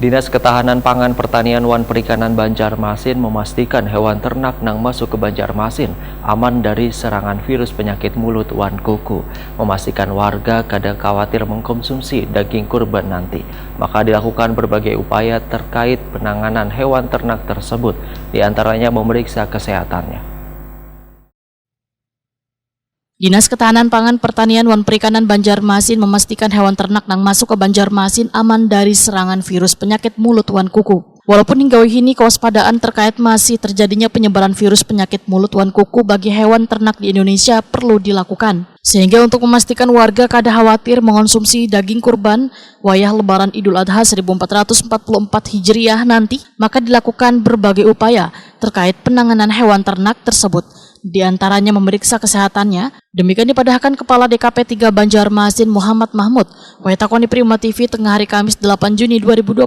Dinas Ketahanan Pangan Pertanian wan Perikanan Banjarmasin memastikan hewan ternak nang masuk ke Banjarmasin aman dari serangan virus penyakit mulut wan kuku. Memastikan warga kada khawatir mengkonsumsi daging kurban nanti. Maka dilakukan berbagai upaya terkait penanganan hewan ternak tersebut, diantaranya memeriksa kesehatannya. Dinas Ketahanan Pangan Pertanian wan Perikanan Banjarmasin memastikan hewan ternak yang masuk ke Banjarmasin aman dari serangan virus penyakit mulut wan kuku. Walaupun hingga kini kewaspadaan terkait masih terjadinya penyebaran virus penyakit mulut wan kuku bagi hewan ternak di Indonesia perlu dilakukan. Sehingga untuk memastikan warga kada khawatir mengonsumsi daging kurban wayah Lebaran Idul Adha 1444 Hijriah nanti, maka dilakukan berbagai upaya terkait penanganan hewan ternak tersebut. Di antaranya memeriksa kesehatannya. Demikian dipadahkan Kepala DKP 3 Banjarmasin Muhammad Mahmud, Waitakoni Prima TV tengah hari Kamis 8 Juni 2023.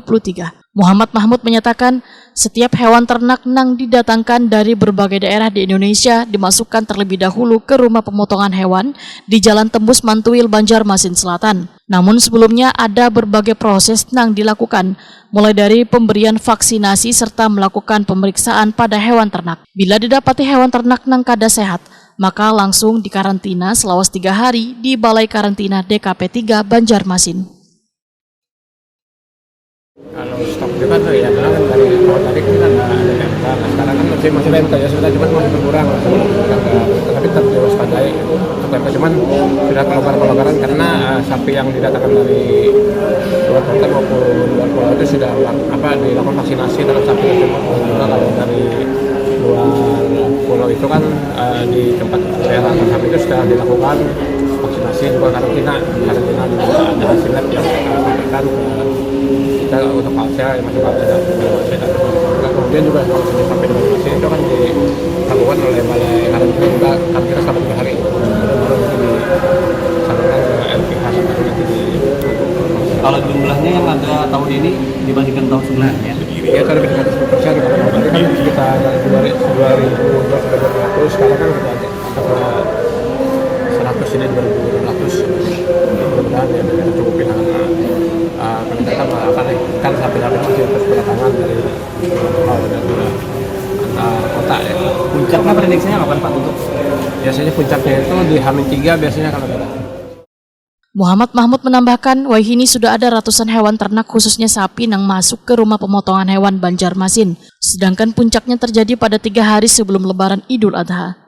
Muhammad Mahmud menyatakan setiap hewan ternak yang didatangkan dari berbagai daerah di Indonesia dimasukkan terlebih dahulu ke rumah pemotongan hewan di Jalan Tembus Mantuil, Banjarmasin Selatan. Namun sebelumnya ada berbagai proses yang dilakukan, mulai dari pemberian vaksinasi serta melakukan pemeriksaan pada hewan ternak. Bila didapati hewan ternak yang kada sehat, maka langsung dikarantina selama 3 hari di Balai Karantina DKP 3 Banjarmasin. Kalau stok itu kan ya kan dari awal tadi kan ada PMK, sekarang kan masih PMK ya sudah cuma masih berkurang, tapi tetap diwaspadai untuk PMK, cuman sudah pelonggaran karena sapi yang didatangkan dari luar kota maupun luar pulau itu sudah dilakukan vaksinasi terhadap sapi tersebut. Kalau dari luar pulau itu kan di tempat daerah sapi itu sudah dilakukan vaksinasi, juga karantina juga ada hasil lab yang sampaikan kita untuk kalsium masuk kalsium kemudian juga kalau sudah sampai di vaksin itu kan dilakukan oleh balai karantina juga karantina selama 3 hari baru disampaikan ke LPH nanti di. Kalau jumlahnya yang ada tahun ini dibandingkan tahun sebelumnya ya sudah lebih dari 10%. Kalau tadi kan sekitar 2.200 sekarang kan sudah ada 100 ini 2.200. Mudah-mudahan ya cukupin peningkatan kan sapi-sapi masih terus berdatangan dari kota ya. Puncaknya prediksinya kapan Pak untuk? Biasanya puncaknya itu di H-3 biasanya kalau ada. Muhammad Mahmud menambahkan, wahini sudah ada ratusan hewan ternak khususnya sapi yang masuk ke rumah pemotongan hewan Banjarmasin. Sedangkan puncaknya terjadi pada 3 hari sebelum Lebaran Idul Adha.